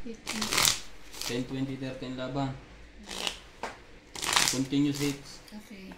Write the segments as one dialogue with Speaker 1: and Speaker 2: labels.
Speaker 1: 10, 20, 30 laban. Continuous hits.
Speaker 2: Okay.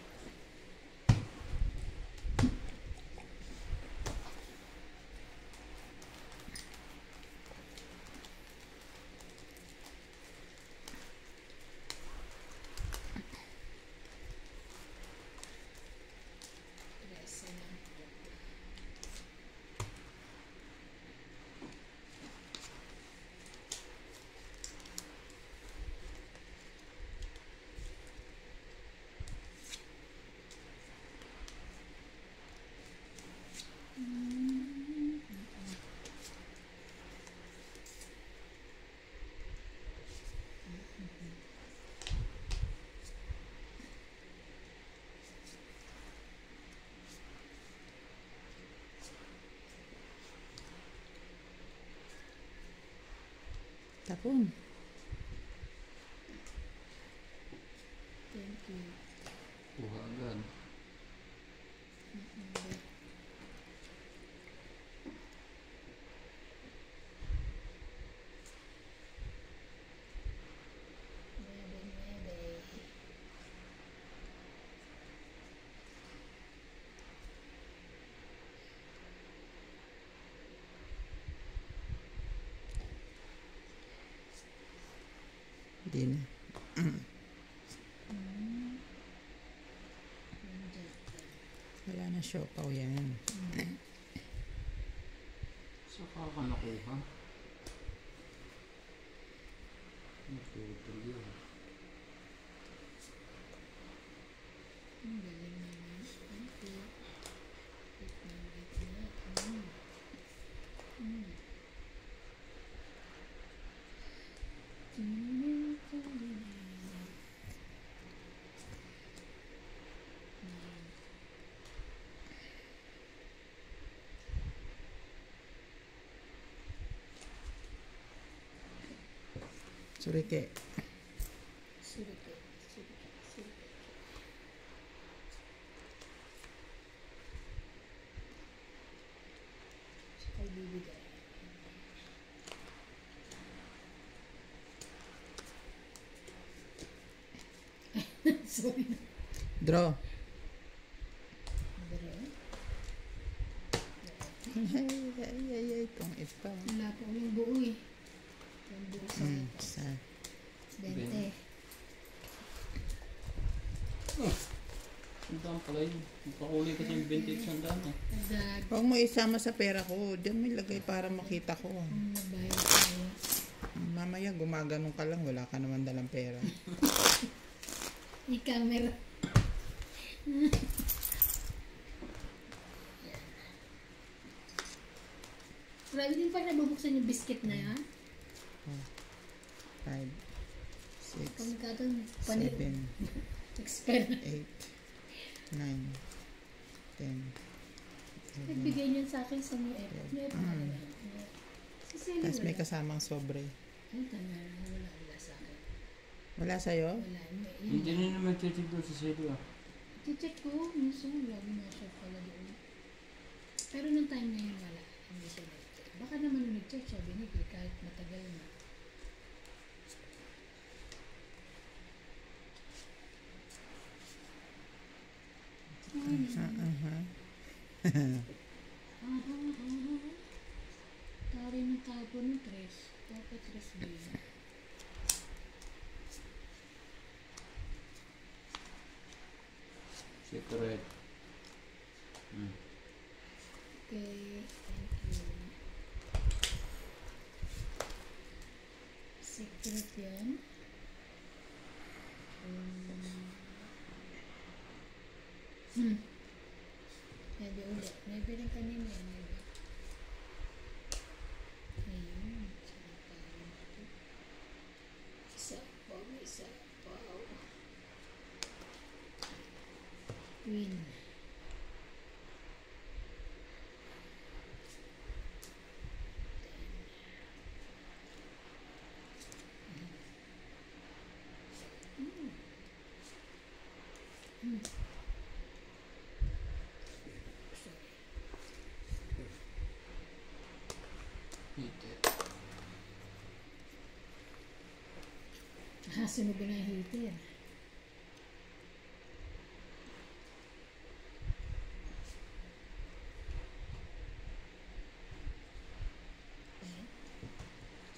Speaker 3: Tapon.
Speaker 2: Thank you.
Speaker 1: Kuha agad.
Speaker 3: Hindi na. Wala na siopaw yan.
Speaker 1: Saka ka nakuha. Naputol yun.
Speaker 2: Ang galing naman. Thank you.
Speaker 3: Surike.
Speaker 2: Surike. Saka ibibigay. Sorry.
Speaker 3: Draw. Ay, itong ito.
Speaker 2: Wala po yung buo eh. Yung buo sa 20.
Speaker 1: Sandaan pala yun. Magpakulay kasi yung vintage sandaan eh.
Speaker 2: Agad.
Speaker 3: Huwag mo isama sa pera ko. Diyan mo ilagay para makita ko.
Speaker 2: Nabayad tayo.
Speaker 3: Mamaya gumaganong ka lang. Wala ka naman dalang pera.
Speaker 2: I-camera. Grabe din pa nabubuksan yung biscuit na yan.
Speaker 3: 5, 6,
Speaker 2: Kamikado,
Speaker 3: 7,
Speaker 2: expert.
Speaker 3: 8, 9, 10, 11.
Speaker 2: Nagbigay niyan sa akin sa New F. New F na lang. Sa Sally
Speaker 3: Tapos may
Speaker 2: wala.
Speaker 3: kasamang sobre.
Speaker 2: Ay, kamera. Wala sa akin.
Speaker 3: Wala sa'yo?
Speaker 2: Wala.
Speaker 1: Hindi na naman check doon sa silo ah.
Speaker 2: I-check ko. Minsan lagi na siya pala doon. Pero nung time na yun, wala. Hindi siya nag-check. Baka naman nung nag-check siya, binigay kahit matagal na. Tari ng tapo ng tres. Dapat tres din.
Speaker 1: Secret.
Speaker 2: Okay, thank you. Secret yan. Maybe ulit. Maybe rin kanina yan. Maybe. Ayun. Sapaw. Sapaw. Queen.
Speaker 1: Hit it.
Speaker 2: Sunog na yung heater.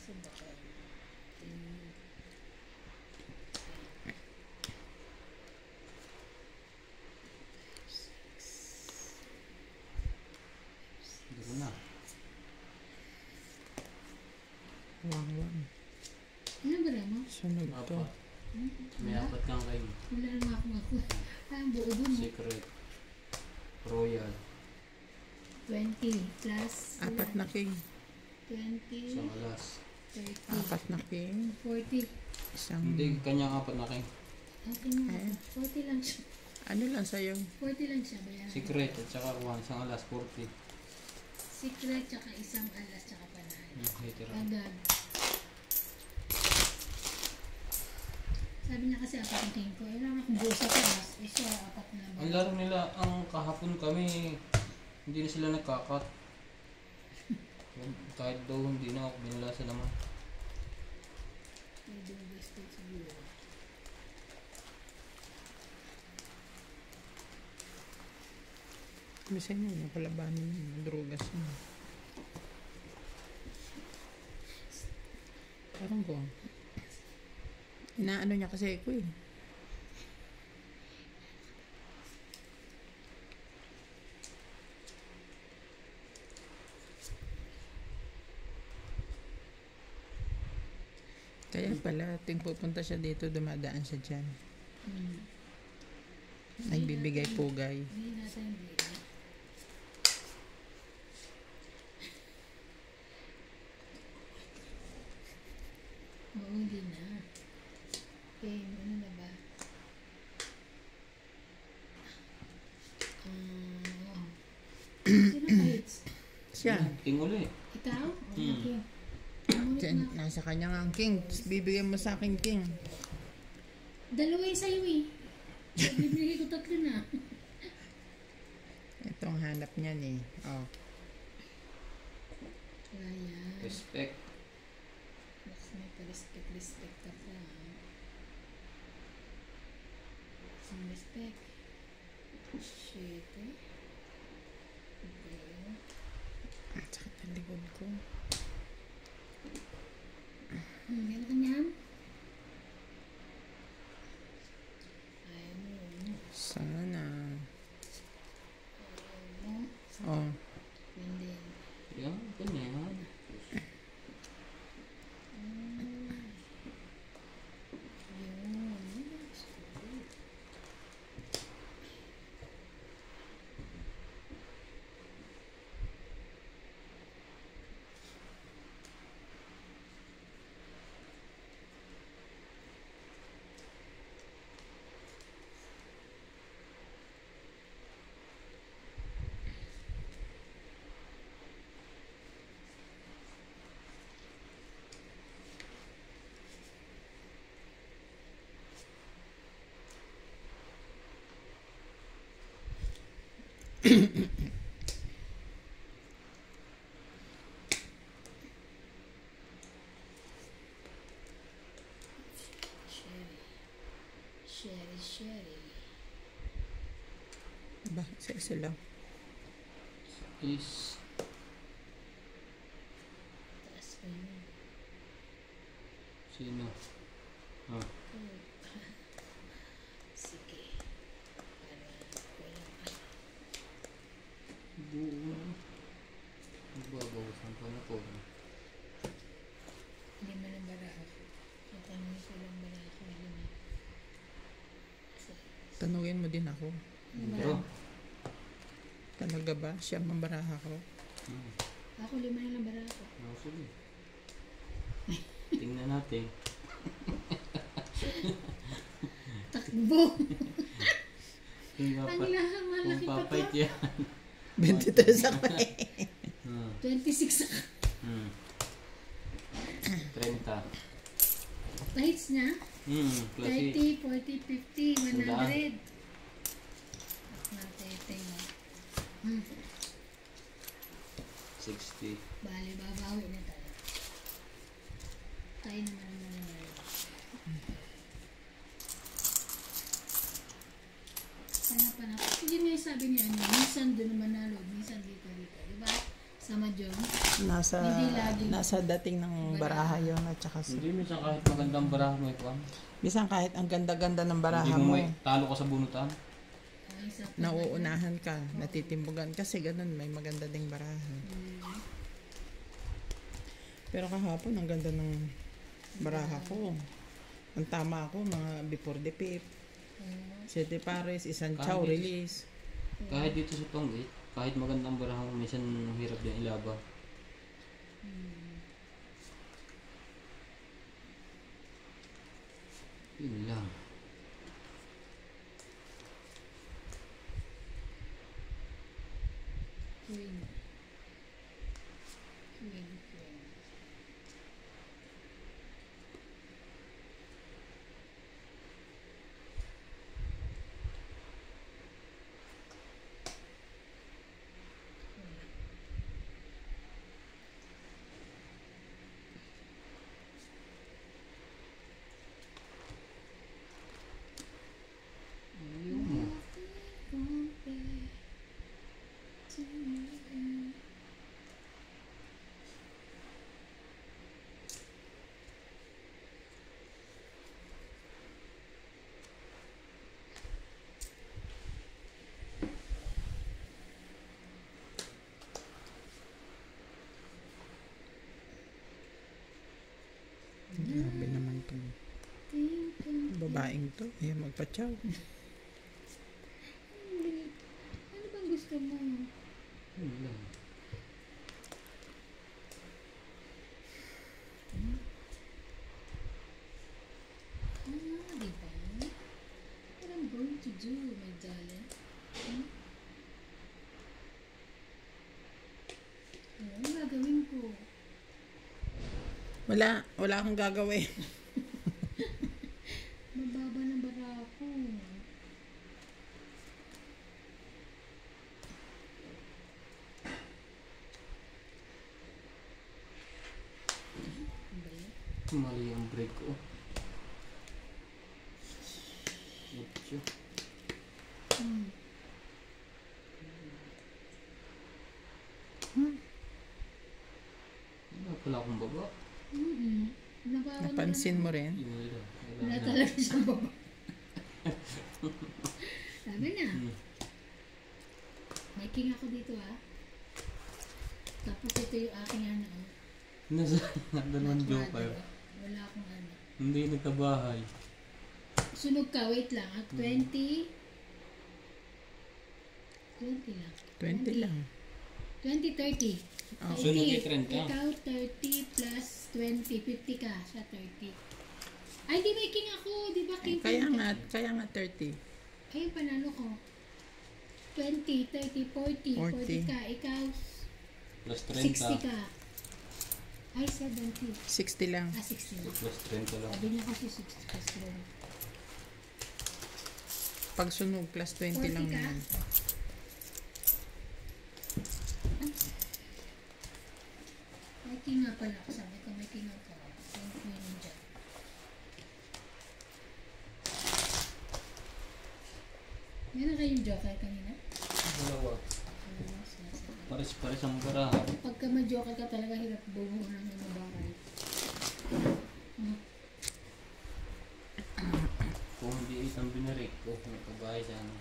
Speaker 2: Saan ba kayo?
Speaker 1: Hindi ko na.
Speaker 3: Wang.
Speaker 2: Ano ba mo?
Speaker 3: Sunog to.
Speaker 1: Apat. May apat kang kayo.
Speaker 2: Wala naman ako. Ang buo dun.
Speaker 1: Secret. Royal.
Speaker 2: 20 plus.
Speaker 3: Apat na king.
Speaker 2: 20,
Speaker 1: Isang alas.
Speaker 2: 30,
Speaker 3: Apat na king.
Speaker 2: 40.
Speaker 3: Isang...
Speaker 1: Hindi, kanyang apat na kayo.
Speaker 2: Okay na.
Speaker 3: Eh.
Speaker 2: 40 lang siya.
Speaker 3: Ano lang sa'yo?
Speaker 2: 40 lang siya. Bayaran.
Speaker 1: Secret at saka one. Isang alas, 40.
Speaker 2: Secret, tsaka isang alas, tsaka panay.
Speaker 1: Hater.
Speaker 2: Agad. Sabi niya kasi apat ang tingin ko. Eh lang akong buo sa taas. Eh siya, apat na
Speaker 1: Ang laro nila, ang kahapon kami, hindi na sila nagkakat. Kahit daw hindi na ako binalasa naman.
Speaker 2: May double state siguro.
Speaker 3: Bisa niya, nakalabanin niya. Madrugas niya. Parang ko. Inaano niya kasi ako eh. Kaya pala, ting pupunta siya dito, dumadaan siya dyan. Nagbibigay pugay.
Speaker 2: Hindi natin hindi. Oo, hindi na. Okay, ano na ba? Sino kahit?
Speaker 3: Siya.
Speaker 1: Tinguli.
Speaker 2: Ikaw?
Speaker 1: Hmm.
Speaker 2: Okay.
Speaker 3: Dyan, nasa kanya nga ang king. Tapos bibigyan mo sa akin king.
Speaker 2: Dalawa yung sa'yo eh. Bibigay ko 3 na.
Speaker 3: Ito ang hanap niyan eh. Oh.
Speaker 2: Wala yan.
Speaker 1: Respect.
Speaker 2: Mas may pa-respect ka pa. Ang respect. Shit eh. Okay.
Speaker 3: Ang sakit ng likod ko.
Speaker 2: Meron ka niyan? Ayaw mo.
Speaker 3: Sana.
Speaker 2: Ayaw mo.
Speaker 3: Oh.
Speaker 2: Yun din.
Speaker 1: Yan, ganyan.
Speaker 2: Yun. Sherry.
Speaker 3: Ba, sexy lang.
Speaker 1: Is,
Speaker 2: Taas pa yun.
Speaker 1: sino? Ah,
Speaker 2: Sige. Para walang
Speaker 1: buo. Magbabawasan pa na po.
Speaker 2: Hindi man ang baraha ko. Tatanungin ko lang baraha ko.
Speaker 3: Tanungin mo din ako.
Speaker 1: Bro.
Speaker 3: Talaga ba? Siya mambaraha ko?
Speaker 2: Ako 5 na lang baraha ko.
Speaker 1: Sige. Tingnan natin.
Speaker 2: Takbo!
Speaker 1: Kung
Speaker 2: Ang lahat malaki pa to.
Speaker 1: papait yan.
Speaker 3: 23 ako eh.
Speaker 2: 26 ako.
Speaker 1: 30.
Speaker 2: Tahits niya?
Speaker 1: Plus
Speaker 2: 30, 40, 50, 100. Matete mo.
Speaker 1: 60.
Speaker 2: Bali, babawi na tayo. Tayo naman naman. nahihirapan ako. Kasi yun nga yung sabi niya, minsan doon manalo, minsan dito. Diba? Sa Mahjong. Hindi laging-
Speaker 3: Nasa dating ng baraha yun at saka sa...
Speaker 1: Hindi, minsan kahit magandang baraha mo ikuan.
Speaker 3: Bisan kahit ang ganda-ganda ng
Speaker 1: Hindi
Speaker 3: baraha
Speaker 1: mo
Speaker 3: mo,
Speaker 1: may talo ka sa bunutan.
Speaker 2: Ay, sa
Speaker 3: nauunahan ka, natitimbugan kasi ganun, may maganda ding baraha. Pero kahapon, ang ganda ng baraha ko. Ang tama ako, mga before the fifth. City Paris, isang chow
Speaker 1: Kahit-
Speaker 3: release.
Speaker 1: Kahit dito sa Tonggate, kahit magandang baraha mo, minsan hirap din ilaban. Yun lang.
Speaker 2: Queen. Queen.
Speaker 3: Grabe naman to. Babaeng to, ayaw magpa-chow.
Speaker 2: Ano bang gusto mo?
Speaker 1: Yun lang.
Speaker 2: Di ba? What I'm going to do, my darling. Ano gagawin ko?
Speaker 3: Wala akong gagawin.
Speaker 2: Mababa ng bara ko.
Speaker 1: Mali ang break ko. Ocho. Wala pala akong baba.
Speaker 3: Napansin mo rin?
Speaker 1: Yun lang.
Speaker 2: Wala talaga siyang baba. Sabi na. May king ako dito Tapos ito yung aking ano.
Speaker 1: Nasa dalawang joker.
Speaker 2: Wala akong ano.
Speaker 1: Hindi nagkabahay.
Speaker 2: Sunog ka, wait lang 20. 20 lang.
Speaker 3: 20 lang.
Speaker 2: 20, 30.
Speaker 3: Oh.
Speaker 1: Sunog kay 30.
Speaker 2: Ikaw 30 plus 20. 50 ka. Siya 30. Ay, di may king ako. Di ba king?
Speaker 3: Kaya nga 30.
Speaker 2: Ayun, panalo ko. 20, 30, 40. 40 ka. Ikaw,
Speaker 1: Plus
Speaker 2: 60
Speaker 1: 30.
Speaker 2: ka. Ay, 70.
Speaker 3: 60 lang.
Speaker 2: 60 na.
Speaker 1: Plus 30 lang.
Speaker 2: Sabi niya kasi 60 plus 20.
Speaker 3: Pag sunog, plus 20 lang
Speaker 2: 40 ka?
Speaker 3: naman.
Speaker 2: May king nga pala ako. Sabi ko may king ako. Yung queen dyan. Meron kayong joker kanina?
Speaker 1: Dalawa.
Speaker 2: Ano, sinasabi.
Speaker 1: Pares-pares ang baraha.
Speaker 2: Pagka ma-joker ka talaga, hirap bumuo ng mga bakal.
Speaker 1: Kung hindi isang binarik ko, nagkabahay sana.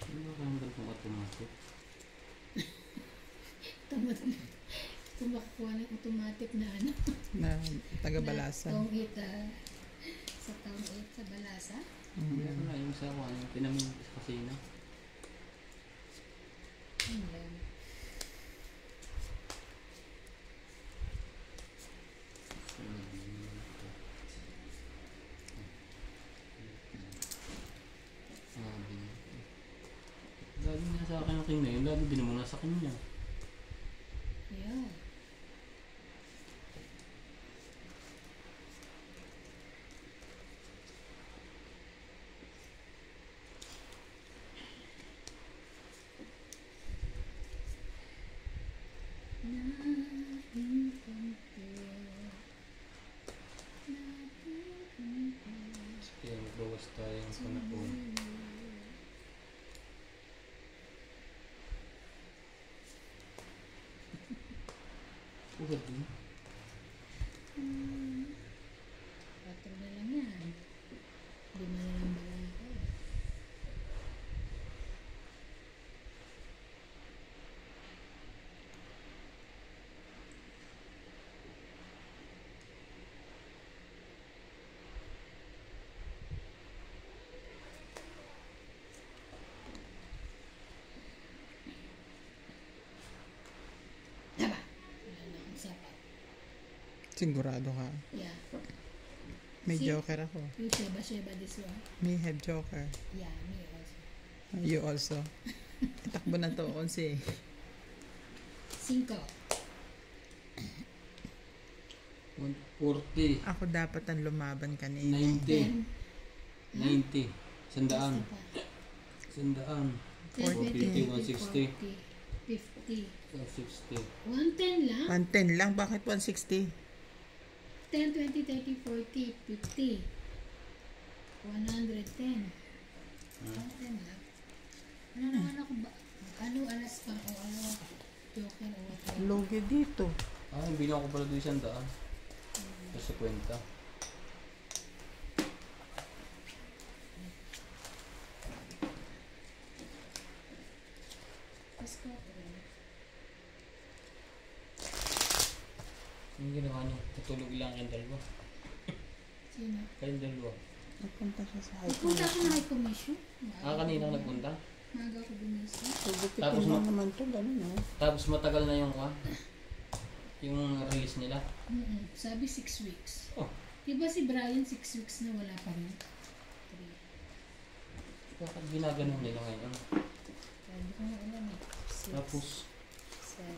Speaker 1: Ano ba ang ganitong automatic?
Speaker 2: Tumakkuha ng automatic na ano.
Speaker 3: Na taga-balasa.
Speaker 2: Taong 8 sa taong 8 sa balasa.
Speaker 1: Meron na yung sa ano, pinamin sa kasina.
Speaker 2: Yun lang.
Speaker 1: Lagi niya sa akin ang king na yun, lagi din mo na sa kanya.
Speaker 2: Yeah.
Speaker 1: Ugad din.
Speaker 2: 4 na lang yan. 5 na lang bala ko. Diba? Wala na akong sapat.
Speaker 3: Sigurado ka.
Speaker 2: Yeah.
Speaker 3: May
Speaker 2: See?
Speaker 3: joker ako.
Speaker 2: You sheba this one?
Speaker 3: May head joker.
Speaker 2: Yeah, me also.
Speaker 3: You also. Takbo na to, 11.
Speaker 2: 5.
Speaker 1: 140.
Speaker 3: Ako dapat ang lumaban kanina.
Speaker 1: 90.
Speaker 2: 10.
Speaker 1: 90. Sandaan.
Speaker 2: Basta pa.
Speaker 1: Sandaan.
Speaker 2: 10,
Speaker 1: 20,
Speaker 2: 20, 50.
Speaker 1: 160.
Speaker 2: 110 lang?
Speaker 3: 110 lang, bakit 160?
Speaker 2: 10, 20, 30, 40, 50. 110. 110 lang. Ano naman ako ba? Ano alas pang o ano? Joker o whatever.
Speaker 3: Logi dito.
Speaker 1: Ah, yung bilang ko pala doon 100. Sa kwenta.
Speaker 2: Mas ko rin.
Speaker 1: Yung ginawa niyo, tutulog lang kayong dalawa.
Speaker 2: Sino?
Speaker 1: Kayong dalawa.
Speaker 3: Nagpunta siya sa high
Speaker 2: Nagpunta ako na high commission.
Speaker 1: Ah, kanina nagpunta.
Speaker 2: Maaga ako bumising.
Speaker 3: Subukitin
Speaker 1: Tapos
Speaker 3: mo
Speaker 1: ma-
Speaker 3: naman to, gano'n no?
Speaker 1: Tapos matagal na yung release nila.
Speaker 2: Sabi 6 weeks.
Speaker 1: Oh,
Speaker 2: Diba si Brian 6 weeks na wala pa rin? 3.
Speaker 1: bakit ginaganon nila ngayon?
Speaker 2: Sabi ko na alam eh. 6,
Speaker 1: Tapos,
Speaker 2: 7.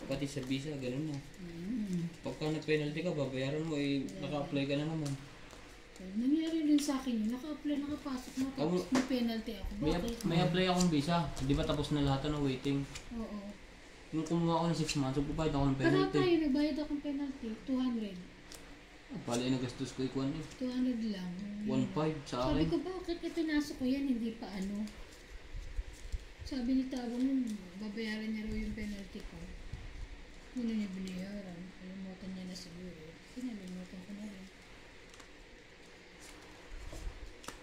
Speaker 1: pati sa visa, ganun na.
Speaker 2: Mm.
Speaker 1: Pagka na-penalty ka, babayaran mo, naka-apply ka na naman.
Speaker 2: Nangyari rin sa akin yun. Naka-apply, nakapasok na. Tapos may penalty ako. Bakit?
Speaker 1: May apply akong visa. Di ba tapos na lahat ng waiting?
Speaker 2: Oo.
Speaker 1: Nung kumuha ako ng 6 months, magpapayad ako ng
Speaker 2: Pero
Speaker 1: penalty.
Speaker 2: tayo, nagbayad akong penalty. 200.
Speaker 1: Pala yung nagastos ko ikuan eh.
Speaker 2: 200 lang.
Speaker 1: 1.5 sa
Speaker 2: Sabi
Speaker 1: akin.
Speaker 2: ko, bakit pinasok ko yan? Hindi pa ano. Sabi ni Tabo nun, babayaran niya raw yung penalty ko. Yun na niya binayaran. Kalimutan niya na siguro. Kinalimutan ko na rin.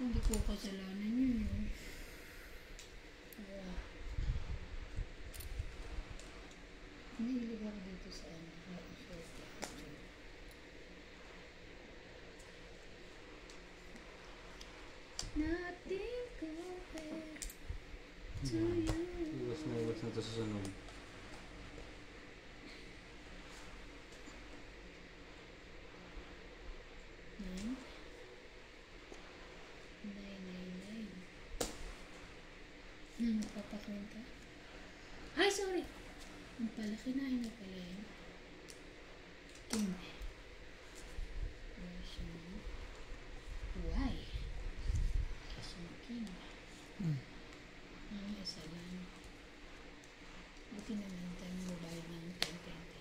Speaker 2: Hindi ko kasalanan yun. Kaya, nahilig ako dito sa ano. Nothing compared to you.
Speaker 1: Iwas na ito sa sunod.
Speaker 2: Nine. 999. Papakwenta. Ay, sorry! Ang pala, kinain na pala yun. King. Version. Why? Version King. Ang isa lang. Buti naman tayo mobile ng 10-20.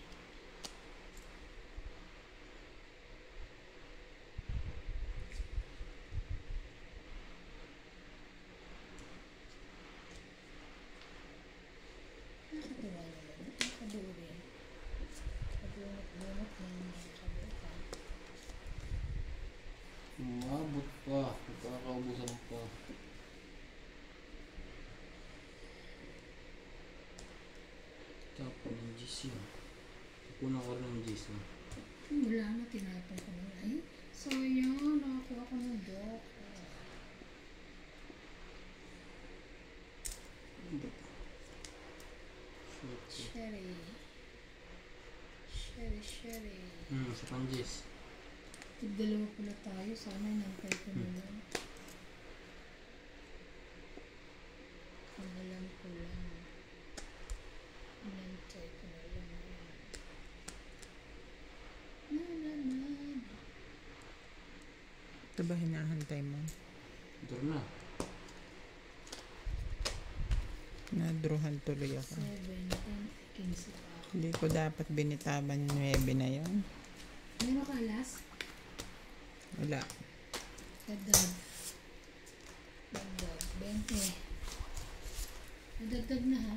Speaker 2: Nakatuwa naman. Nakabuo rin. Kabunot-bunot ng nakabuo.
Speaker 1: Umabot pa. Magkakaubusan pa. Tapos ng GC. Kukunan ko rin ng GC.
Speaker 2: Wala na, tinapon ko na. Ay, sayang. Nakakuha ko ng dok. Sherry. Sherry.
Speaker 1: Sa panjis.
Speaker 2: Dalawa pala tayo. Sana nantay ko na lang. Ang alam ko lang. Nantay ko na lang. Na.
Speaker 3: Ito ba hinahantay mo?
Speaker 1: Ito na.
Speaker 3: Nadruhan tuloy ako.
Speaker 2: 7, 10, 15 pa ako.
Speaker 3: Hindi ko dapat binitaban 9 na yon.
Speaker 2: Meron ka last?
Speaker 3: Wala.
Speaker 2: Dagdag. 20. Nadagdag na ha?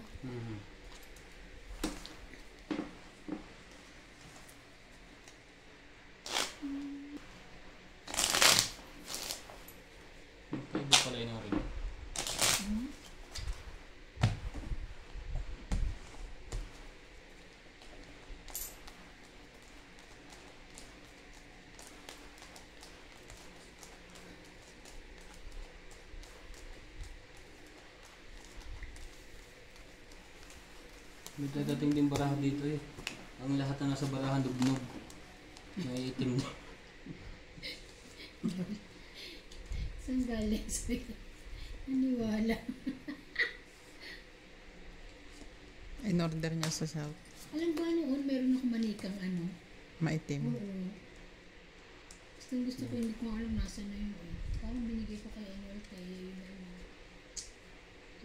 Speaker 1: May dadating din baraha dito eh. Ang lahat na nasa barahan dugnog. May itim.
Speaker 2: Saan galing sa'yo? Naniwala.
Speaker 3: In-order niya sa South.
Speaker 2: Alam ba noon, meron ako manikang ano?
Speaker 3: Maitim.
Speaker 2: Oo. Gusto ko, hindi ko alam nasa na yun eh. Parang binigay ko kay ano, kay ano.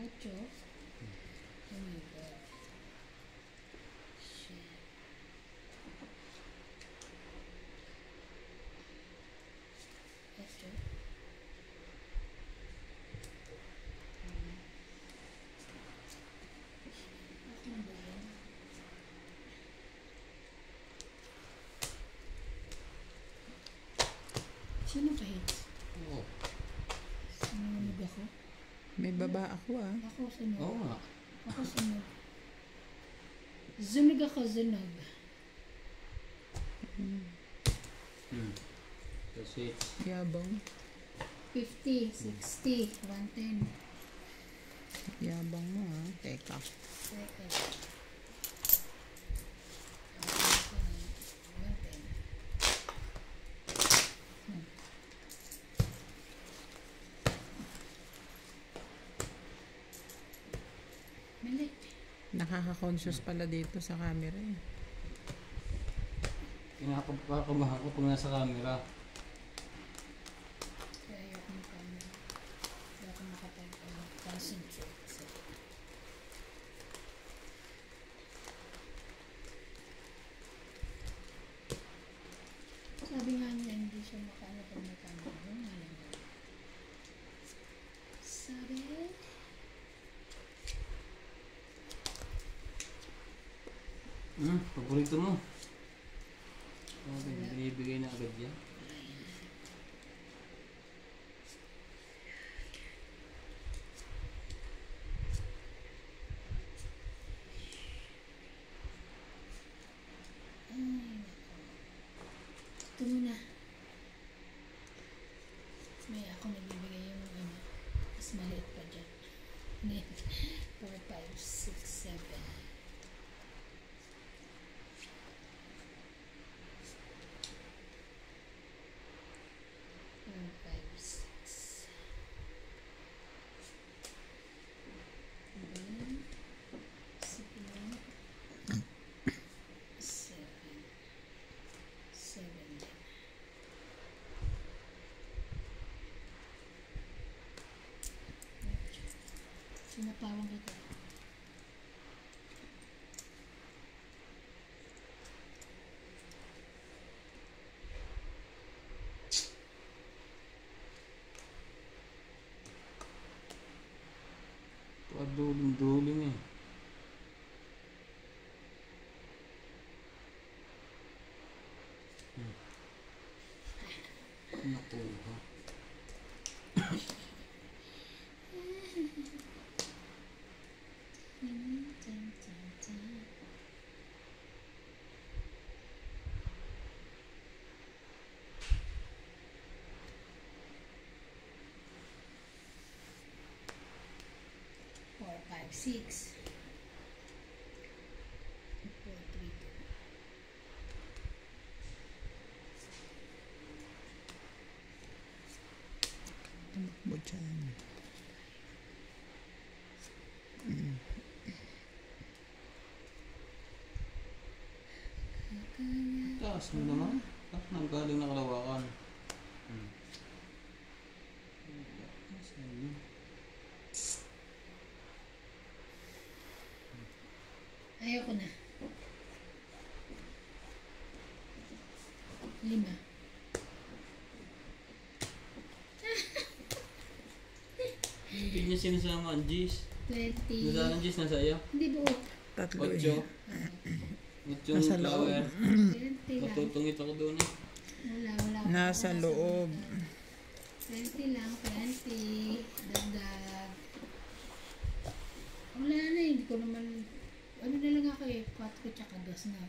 Speaker 2: Ocho. Oh my God. Shit. Ocho. Ako ba yan? Sino kahit?
Speaker 1: Oo.
Speaker 2: Sinunog ako?
Speaker 3: May baba ako ah.
Speaker 2: Ako sunog.
Speaker 1: Oo nga.
Speaker 2: Ako sunog. Zunog ako, zunog.
Speaker 1: Kasi
Speaker 3: Yabang.
Speaker 2: 50, 60, 110.
Speaker 3: Yabang mo ah. Teka.
Speaker 2: Teka. 110. Mali.
Speaker 3: Nakaka-conscious pala dito sa camera eh.
Speaker 1: kinakakabahan ko pag nasa camera.
Speaker 2: Kaya ayoko ng camera. Hindi ako makapag-concentrate. Sabi nga niya, hindi siya makaano pag may camera. Yung nga lang. Sabi?
Speaker 1: Paborito mo. Okay, binibigay na agad yan.
Speaker 2: Ito muna. May ako nagbibigay yung ano. Mas maliit pa dyan. 4, 5, 6, 7. 7. Sinatawag kita.
Speaker 1: Paduling-duling eh. Nakuha.
Speaker 2: Four, five, six. 4, 3, 2.
Speaker 3: Tumakbo dyan.
Speaker 1: Taas mo naman. Nang galing na Kalawakan.
Speaker 2: Ayoko na. 5.
Speaker 1: Hindi niya sinasama ang G's.
Speaker 2: 20.
Speaker 1: Nasaan ang G's? Nasa iyo?
Speaker 2: Hindi buo.
Speaker 3: Tatlo
Speaker 1: 8.
Speaker 3: eh.
Speaker 1: 8
Speaker 3: Nasa
Speaker 1: flower.
Speaker 2: 20 lang.
Speaker 1: Matutungit ako doon eh.
Speaker 2: Wala.
Speaker 3: Nasa loob.
Speaker 2: 20 lang. 20. Dagdag. Wala na eh. Hindi ko naman. Ano na lang ako eh. 4 tsaka 2 na.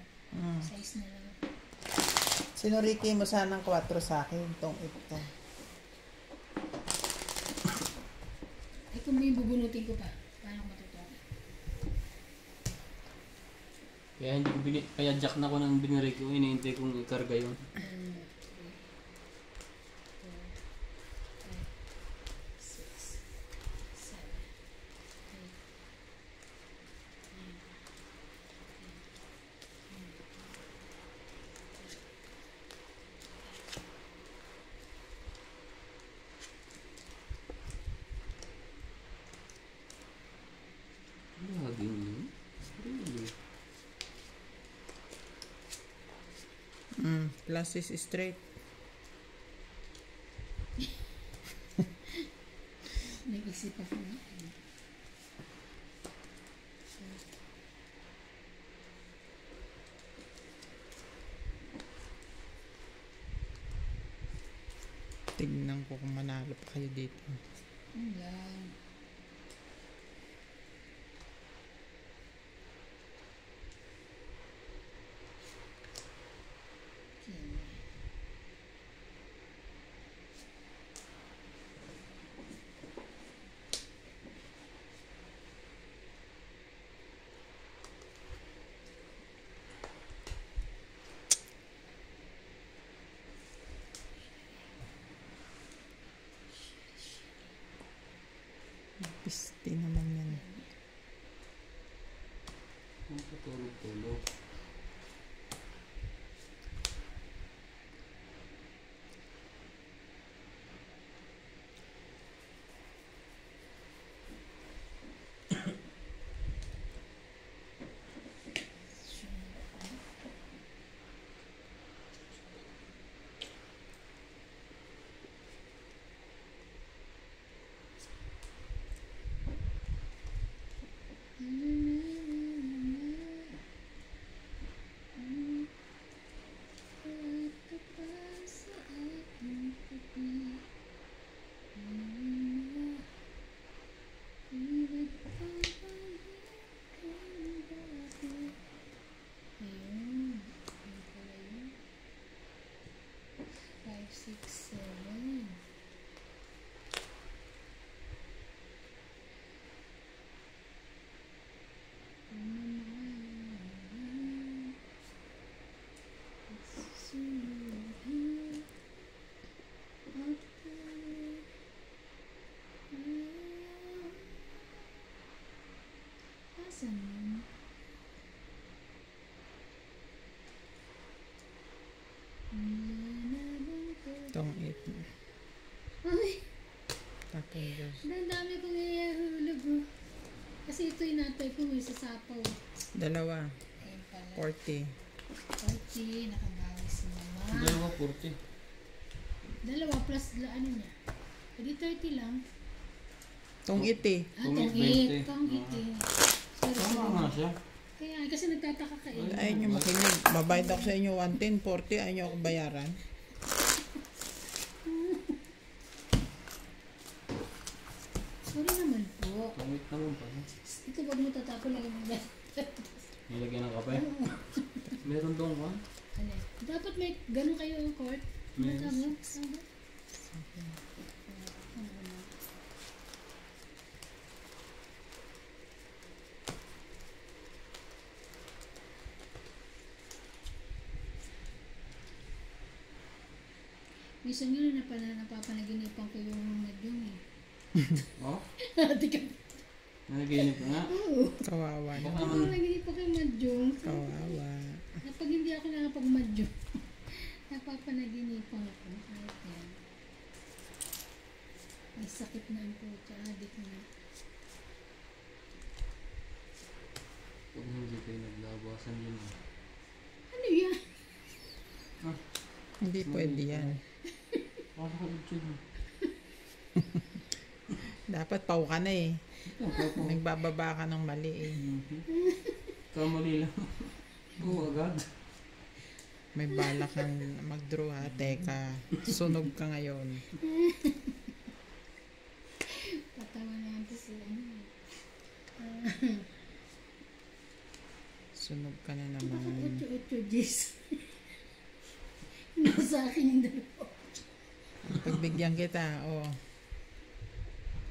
Speaker 2: 6 na lang.
Speaker 3: Sinuriki mo sanang 4 sa akin. Itong ito.
Speaker 2: Ay kung may bubunutin ko pa. Paano ko matutuwa?
Speaker 1: Kaya hindi ko kaya jack na ko nang biniri ko, hinihintay kong ikarga yun.
Speaker 2: 1, 2, 3, 4, 5, 6, 7, 8, 9, 10.
Speaker 1: Lagi yun. Really?
Speaker 3: Plus is straight.
Speaker 2: Nag-isip ako na.
Speaker 3: Tignan ko kung manalo pa kayo dito.
Speaker 2: Yun lang. Okay.
Speaker 3: Pisti naman yan.
Speaker 1: Ang patulog-tulog. Ayun. Ano pala yun? 5, 6, 7. Asan yun?
Speaker 3: Itong 8.
Speaker 2: Ay,
Speaker 3: Tapos just
Speaker 2: ang dami kong ihulog oh. Kasi ito yung natay ko may sasapaw.
Speaker 3: dalawa.
Speaker 2: Ayun pala.
Speaker 3: 40.
Speaker 2: 40, nakabawi si mama.
Speaker 1: Dalawa 40.
Speaker 2: Dalawa plus ano niya. Pwede 30 lang.
Speaker 3: Itong 8 eh.
Speaker 1: Tungit
Speaker 2: Tongit.
Speaker 1: 20.
Speaker 2: Tongit eh. Sorry,
Speaker 1: Tama
Speaker 2: sorry.
Speaker 1: nga siya.
Speaker 2: Kaya kasi nagtataka ka eh.
Speaker 3: Ayaw nyo makinig. Babayad ako sa inyo 110, 40. Ayaw nyo ako bayaran.
Speaker 2: Sorry naman po.
Speaker 1: Tungit naman pala.
Speaker 2: Ito wag mo tatapon lang yung
Speaker 1: Nilagyan ng kape. Meron doon ka?
Speaker 2: ano, dapat may ganun kayo yung court.
Speaker 1: Yes.
Speaker 2: Tama? Minsan yun napapanaginipan ko yung madyong eh.
Speaker 1: Oh?
Speaker 2: Ate ka.
Speaker 1: Nanaginip ka nga.
Speaker 2: Oo.
Speaker 3: Kawawa
Speaker 1: Baka
Speaker 3: na.
Speaker 1: naman.
Speaker 2: Napapanaginipan ko yung madyong.
Speaker 3: Kawawa.
Speaker 2: Kapag hindi ako nakapagmadyong, napapanaginipan ko. Kahit yan. May sakit na ang puto. Adik na.
Speaker 1: Pag hindi kayo naglabasan yun.
Speaker 2: Ano yan?
Speaker 3: Hindi pwede yan.
Speaker 1: Para ka YouTube mo.
Speaker 3: Dapat pau ka na eh. Nagbababa ka ng mali eh.
Speaker 1: Kamali lang. Oo, agad.
Speaker 3: May bala kang mag-draw ha. Teka, sunog ka ngayon.
Speaker 2: Patawa na yan kasi ano.
Speaker 3: Sunog ka na
Speaker 2: Bakit
Speaker 3: naman.
Speaker 2: 8-8 Jis? Nasa akin yung dalawa.
Speaker 3: Pagbigyan kita, oh.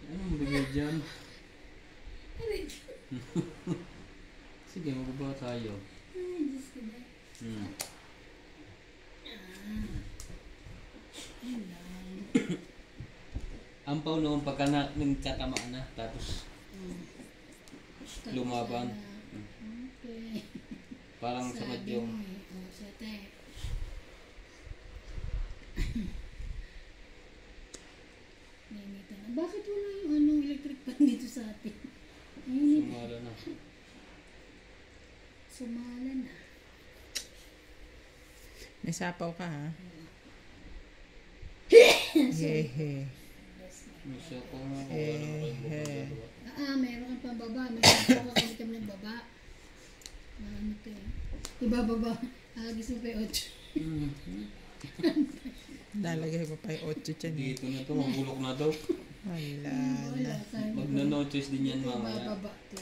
Speaker 1: Anong bigay dyan?
Speaker 2: Ano yun?
Speaker 1: Sige, magbaba tayo. sampaw noon pagka nagkatamaan na. Tapos lumaban.
Speaker 2: Okay.
Speaker 1: Parang samad
Speaker 2: Sabi
Speaker 1: yung...
Speaker 2: mo eh. Oh, sate. Nainitan na. Bakit wala yung anong electric pan dito sa atin? Mainit.
Speaker 1: Sumala na.
Speaker 2: Sumala na.
Speaker 3: May sapaw ka ha?
Speaker 2: Sorry.
Speaker 3: Hehe.
Speaker 1: Misa ko nga kung ano kayong bumagawa.
Speaker 2: Meron kang pambaba. May sapaw ka kami nagbaba. Ano to eh. Ibababa. Agis mo pa yung 8.
Speaker 3: Lalagay pa pa yung 8 dyan eh.
Speaker 1: Dito na to, mabulok na daw.
Speaker 3: Wala na.
Speaker 1: Pag na-notice din yan mamaya.
Speaker 2: Ibababa to.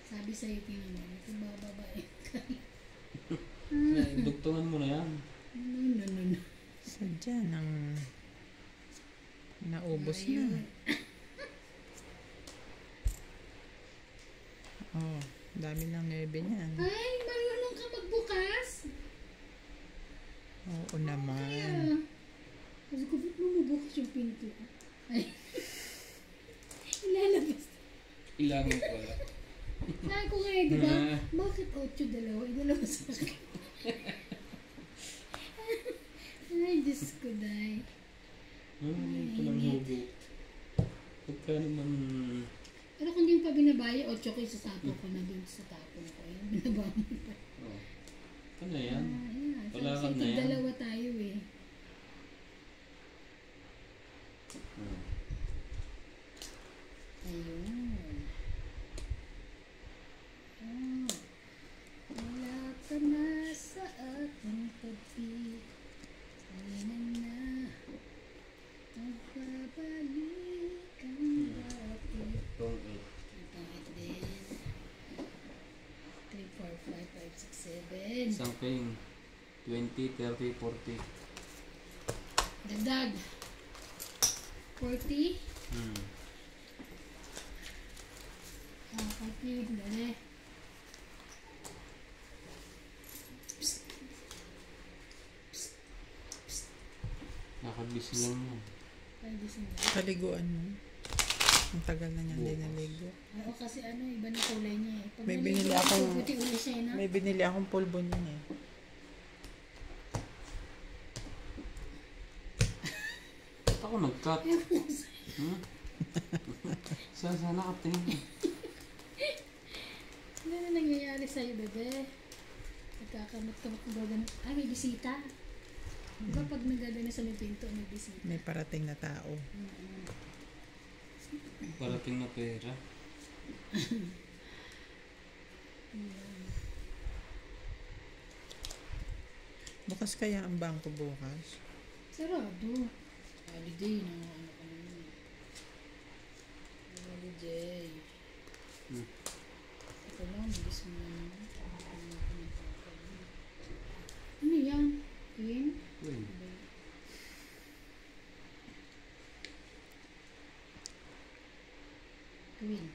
Speaker 2: Sabi sa'yo, tingnan mo. Ibababa eh.
Speaker 1: Ay, dugtungan mo na yan.
Speaker 2: No.
Speaker 3: Sadya nang naubos na.
Speaker 2: Ayun.
Speaker 3: Oh, dami ng nebe niyan.
Speaker 2: Ay, marunong ka magbukas.
Speaker 3: Oo naman.
Speaker 2: Kaya, kasi ko, ba't mo mabukas yung pinto? Ay, ilalabas.
Speaker 1: Ilangan pala.
Speaker 2: Sabi ko nga, di ba? Bakit 8 dalawa? Dalawa sa akin. Ay, Diyos ko, day.
Speaker 1: Ito lang hugo. Pagka naman...
Speaker 2: Pero kung di mo pa binabaya, 8 ko isasapo ko na dun sa tapon ko. Ayun, binabaya mo pa.
Speaker 1: Oh. Ito na yan.
Speaker 2: Ayan.
Speaker 1: Wala
Speaker 2: So,
Speaker 1: ka na yan.
Speaker 2: dalawa tayo eh. Ayun. Wala ka na sa aking tabi. Kailan na magbabalik ang dati.
Speaker 1: Itong 8.
Speaker 2: Itong it din. 3, 4, 5, 5, 6, 7.
Speaker 1: Isang ping. 20, 30, 40.
Speaker 2: Dagdag. 40. Ah, 40. Dali.
Speaker 1: Nakabisi lang yan.
Speaker 2: Ay, gising na.
Speaker 3: Kaliguan mo. Ang tagal na niya hindi naligo.
Speaker 2: Oo, kasi ano, iba na kulay niya eh. Pag
Speaker 3: May
Speaker 2: naligo
Speaker 3: binili
Speaker 2: siya,
Speaker 3: akong-
Speaker 2: puti uli siya eh, no?
Speaker 3: May binili akong pulbo niyan eh.
Speaker 1: Ba't ako nag-cut? Sana katingin mo.
Speaker 2: Ano na nangyayari sa'yo, bebe? Nagkakamot-kamot ko gagano. Ay, may bisita. Diba pag nagagano sa may pinto, may bisita?
Speaker 3: May parating na tao.
Speaker 1: Parating na pera.
Speaker 3: Bukas kaya ang bangko bukas?
Speaker 2: Sarado. Holiday na ano ka naman. Holiday. Ito lang, bilis mo naman. Ano yan? Queen?
Speaker 1: Uy.
Speaker 2: Queen.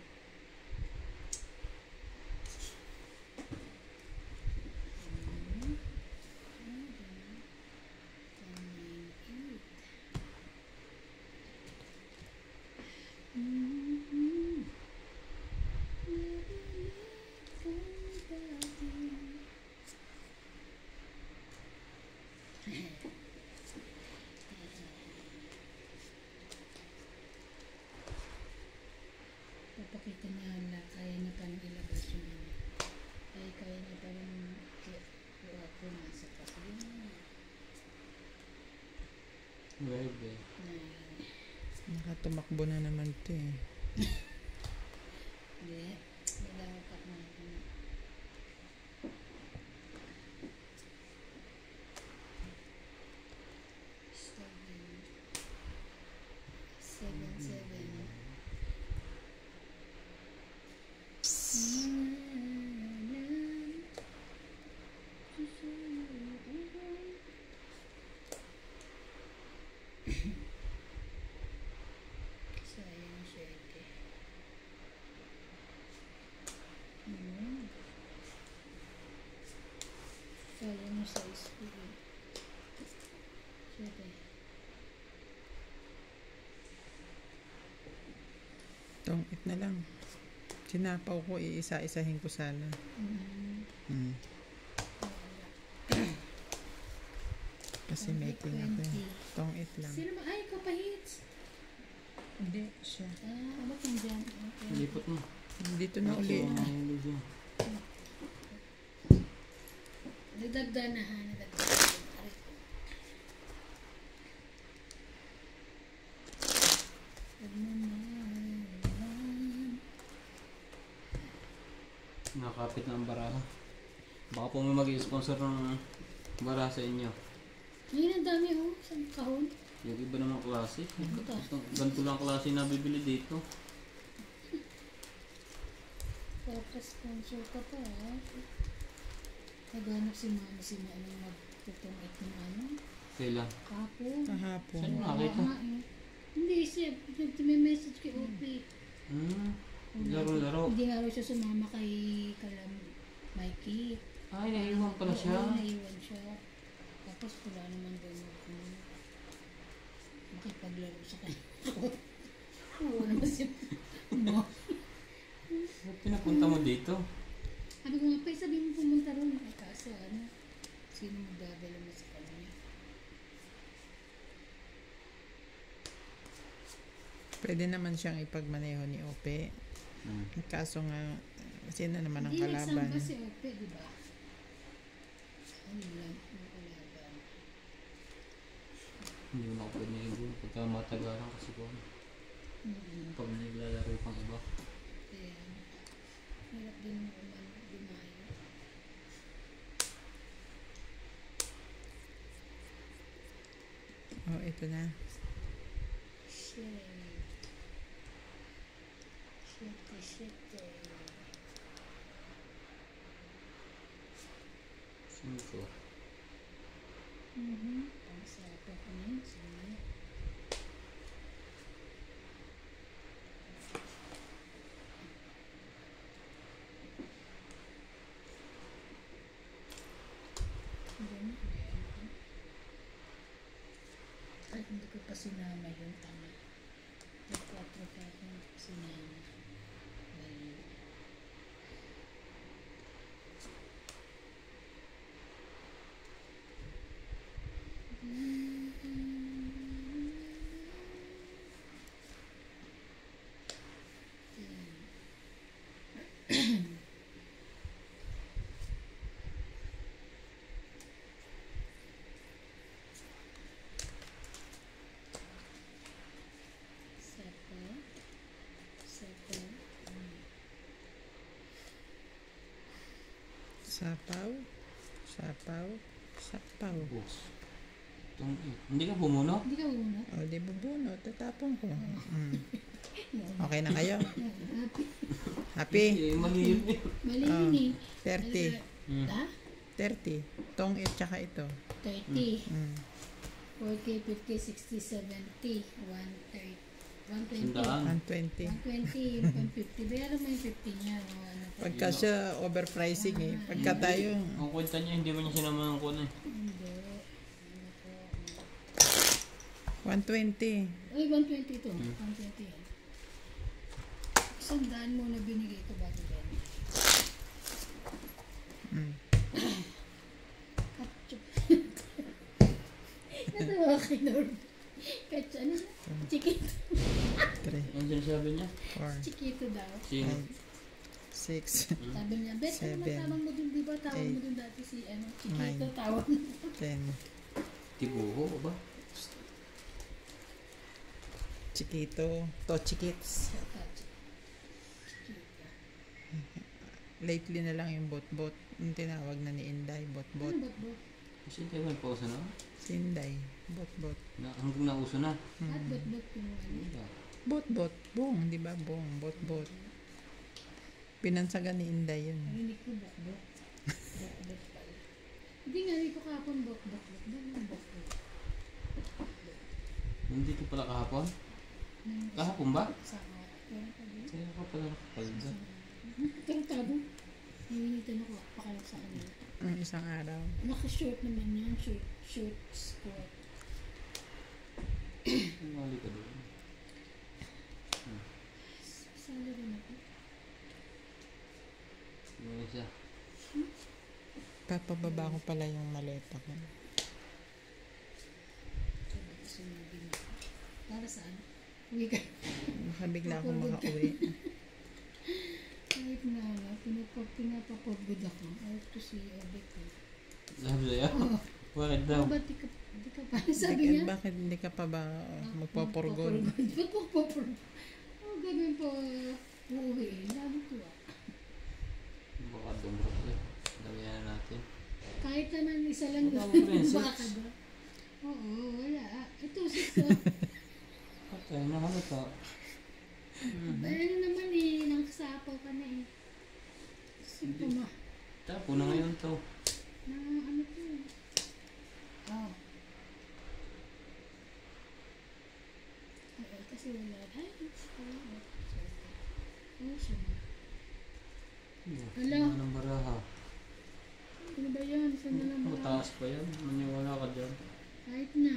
Speaker 2: Papakita niya na kaya niya pa nang ilabas yung ano. Kaya niya pa rin kuha ko nasa kasi yun.
Speaker 1: Bebe.
Speaker 3: Nakatumakbo na naman ito eh.
Speaker 2: Hindi. Nilawak na ito. 6. Siyete.
Speaker 3: Tong it na lang. Sinapaw ko, iisa-isahin ko sana. Mm. Kasi making ako. Tong it lang.
Speaker 2: Sino ba? Ay, ikaw pa hits.
Speaker 3: Hindi, siya.
Speaker 2: Abot yung dyan. Okay.
Speaker 1: Lipot mo.
Speaker 3: Dito na uli.
Speaker 1: So, mahilo siya.
Speaker 2: Nadagdan na ha. Nadagdan.
Speaker 1: Nakapit na ang baraha. Baka po may mag-sponsor ng baraha sa inyo.
Speaker 2: Ngayon ang dami sa kahon.
Speaker 1: Yung iba namang klase. Ganito lang klase na bibili dito.
Speaker 2: Sponsor ka pa ha. Naghanap si mama si ano magtutungit ng ano.
Speaker 1: Kailan?
Speaker 2: Kahapon.
Speaker 3: Kahapon.
Speaker 1: Saan mo nakita?
Speaker 2: Hindi siya. Nag-message kay Opie.
Speaker 1: Laro-laro.
Speaker 2: Hindi nga raw siya sumama kay Kalam Mikey.
Speaker 1: Ay, naiwan pala siya.
Speaker 2: Oo, naiwan siya. Tapos wala naman doon makipaglaro sa kanya. Oo naman siya. No.
Speaker 1: Ba't pinapunta mo dito?
Speaker 2: Sabi ko nga pa, sabi mo pumunta ron. Ay kaso ano, sino magdadala mo sa kanya?
Speaker 3: Pwede naman siyang ipagmaneho ni Ope. Kaso nga, sino naman ang
Speaker 2: Hindi
Speaker 3: kalaban?
Speaker 2: nagsangka si Ope, di ba? Ano lang, ang kalaban.
Speaker 1: Hindi mo na ako pwede niligo. Pagka matagalan kasi ko. Pag naglalaro pang iba.
Speaker 2: Kaya, hirap din dumayo.
Speaker 3: Oh, ito na.
Speaker 2: Shit.
Speaker 1: Cinco.
Speaker 2: Ang sarap ako niyan. Sige. Kahit hindi ko pa sinama yun, tama. Nag-4 pa ako hindi ko sinama. Bali.
Speaker 3: Sapaw. Sapaw. Sapaw.
Speaker 1: Boss. Hindi ka bumuno?
Speaker 2: Hindi ka muna.
Speaker 3: O, di bubuno. Tatapon ko. Okay na kayo? Happy?
Speaker 1: Eh, mali yun eh.
Speaker 2: Mali yun eh.
Speaker 3: 30.
Speaker 2: Ha?
Speaker 3: 30. Tong it tsaka ito.
Speaker 2: 30. 40, 50, 60, 70, 130. 120.
Speaker 1: Sandaan.
Speaker 3: 120.
Speaker 2: 120, 150. Bayaran mo yung 50 niya. O, ano po.
Speaker 3: Pagka siya overpricing eh. Pagka tayo,
Speaker 1: Ang kwenta niya, hindi mo niya sinama ng kuna eh.
Speaker 2: Hindi. Ano po.
Speaker 3: 120.
Speaker 2: Ay, 120 ito. 120 yan. Sandaan mo na binigay ito bago yan. Katsup. Natawa kay Lord. Katsup. Ano? Chikito.
Speaker 3: 3,
Speaker 1: Ano sinasabi niya?
Speaker 3: 4,
Speaker 2: Chikito daw.
Speaker 1: Sino?
Speaker 3: 6,
Speaker 2: Sabi niya, Bet, ano
Speaker 3: Seven,
Speaker 2: man tawag mo dun, di ba? Tawag mo
Speaker 3: eight,
Speaker 2: dun dati si, ano, Chikito,
Speaker 3: nine.
Speaker 2: tawag mo.
Speaker 3: 10.
Speaker 1: Tibuho ba?
Speaker 3: Chiquito. Tochikits.
Speaker 2: Chikito.
Speaker 3: Lately na lang yung bot-bot. Yung tinawag na ni Inday. Bot-bot.
Speaker 2: Ano ba?
Speaker 1: Kasi tayo may pausa na.
Speaker 3: Si Inday. Bot-bot.
Speaker 1: Hanggang nauso na.
Speaker 2: At bot-bot yung ano.
Speaker 3: Bot-bot. Bong. Di ba? Bong. Bot-bot. Pinansagan ni Inday yun.
Speaker 2: Narinig ko bok-bok. Bok-bok pala. Hindi nga, rin ko kahapon bok-bok. Bok-bok. Bok-bok.
Speaker 1: Nandito pala kahapon? Kahapon ba?
Speaker 2: Sa pero pa din.
Speaker 1: Kaya ka pala nakapalda.
Speaker 2: Pero tabo. Nanginitan ako. Pakalak sa kanila.
Speaker 3: Isang araw.
Speaker 2: Naka-short naman yan. Short skirt.
Speaker 1: Mali ka doon.
Speaker 2: Sali rin ako.
Speaker 1: Yung isa.
Speaker 3: Papababa ko pala yung maleta ko.
Speaker 2: Sabi ko sumugin ako. Para saan? Uwi ka.
Speaker 3: Baka bigla akong makauwi.
Speaker 2: Kahit nga nga, pinapapagod ako. I have to see Obe ko.
Speaker 1: Sabi sa'yo?
Speaker 2: Oo.
Speaker 1: Bakit daw?
Speaker 2: Ba't di ka pa? Sabi niya.
Speaker 3: Bakit hindi ka pa ba magpapurgol?
Speaker 2: Ba't magpapurgol? Oh, ganun po. Uuwiin. Sabi ko
Speaker 1: Baka dumrot eh. Damihan natin.
Speaker 2: kahit naman isa lang
Speaker 1: Wala
Speaker 2: yun.
Speaker 1: mo princess.
Speaker 2: Baka ba? Oo, wala. Ito, sis.
Speaker 1: Patay na kami to.
Speaker 2: Ano naman eh, nang sapaw ka na eh. Sige pa ma.
Speaker 1: Tapo na ngayon to.
Speaker 2: Na ano to eh. Oh. Ay, kasi wala. Ay, oh, siya. Hala.
Speaker 1: Ano ng baraha?
Speaker 2: Ano ba yan? Saan na naman?
Speaker 1: Mataas pa yan. Maniwala ka dyan.
Speaker 2: Kahit na.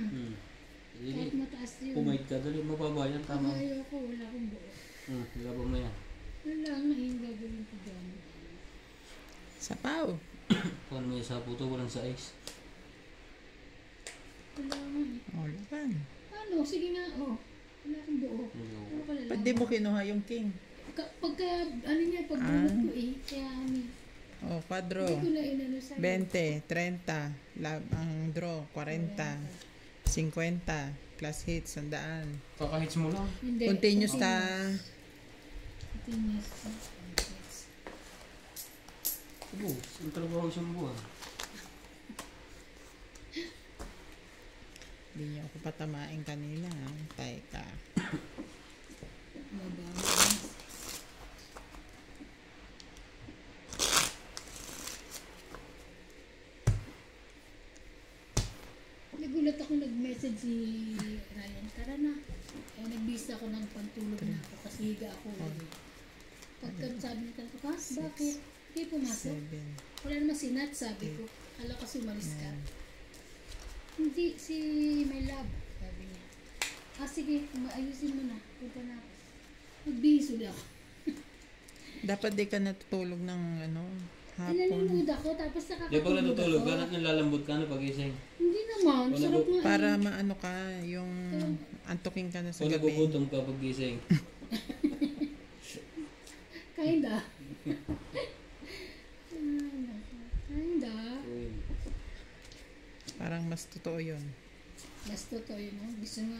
Speaker 1: Sige.
Speaker 2: Kahit mataas yun.
Speaker 1: Pumayad ka. Dali mababa yan. Tama.
Speaker 2: Ayoko, wala akong buo.
Speaker 1: Laban mo yan.
Speaker 2: Wala nga yung gagawin ko dyan.
Speaker 3: Sapaw.
Speaker 1: Kung may sapo to, walang size.
Speaker 2: Wala nga eh.
Speaker 3: O, laban.
Speaker 2: Ano? Sige nga, oh. Wala akong buo. Ano pala lang?
Speaker 3: Ba't di mo kinuha yung king?
Speaker 2: Pagka, ano niya, pagbunot ko eh. Kaya ano eh.
Speaker 3: O, kwadro.
Speaker 2: Hindi ko na inano sa'yo.
Speaker 3: 20, 30, ang draw, 40, 50, plus hits, 100.
Speaker 1: Kakahits mo lang.
Speaker 2: Hindi.
Speaker 3: Continuous ta.
Speaker 2: Continuous.
Speaker 1: Abo, ang trabaho siyang buwan.
Speaker 3: Hindi niyo ako patamain kanina. Tay ka.
Speaker 2: Mabawas. Nagulat ako nag-message si Ryan. Tara na. Eh, nag-busy ako ng pantulog na ako kasi higa ako. Pagka sabi niya talaga, bakit? Hindi pumasok.
Speaker 3: 7.
Speaker 2: Wala naman si Nat, sabi ko. Kala ko sumalis ka. Hindi, si my love, sabi niya. Sige, ayusin mo na. Punta na ako. Nag-busy ulit ako.
Speaker 3: Dapat di ka natutulog ng hapon.
Speaker 2: Nanonood ako, tapos
Speaker 1: Di ba
Speaker 2: nakakatulog
Speaker 1: natutulog
Speaker 2: ako.
Speaker 1: ka? Nalalambot ka na pagising.
Speaker 2: Hindi naman,
Speaker 1: Wala
Speaker 2: sarap nga.
Speaker 3: Para maano ka, yung antukin ka na sa
Speaker 1: Kung
Speaker 3: gabi.
Speaker 1: nagugutom ka pagising.
Speaker 2: Kinda. Kinda.
Speaker 1: Uy.
Speaker 3: Parang mas totoo yun.
Speaker 2: Mas totoo yun, no? Gusto nga,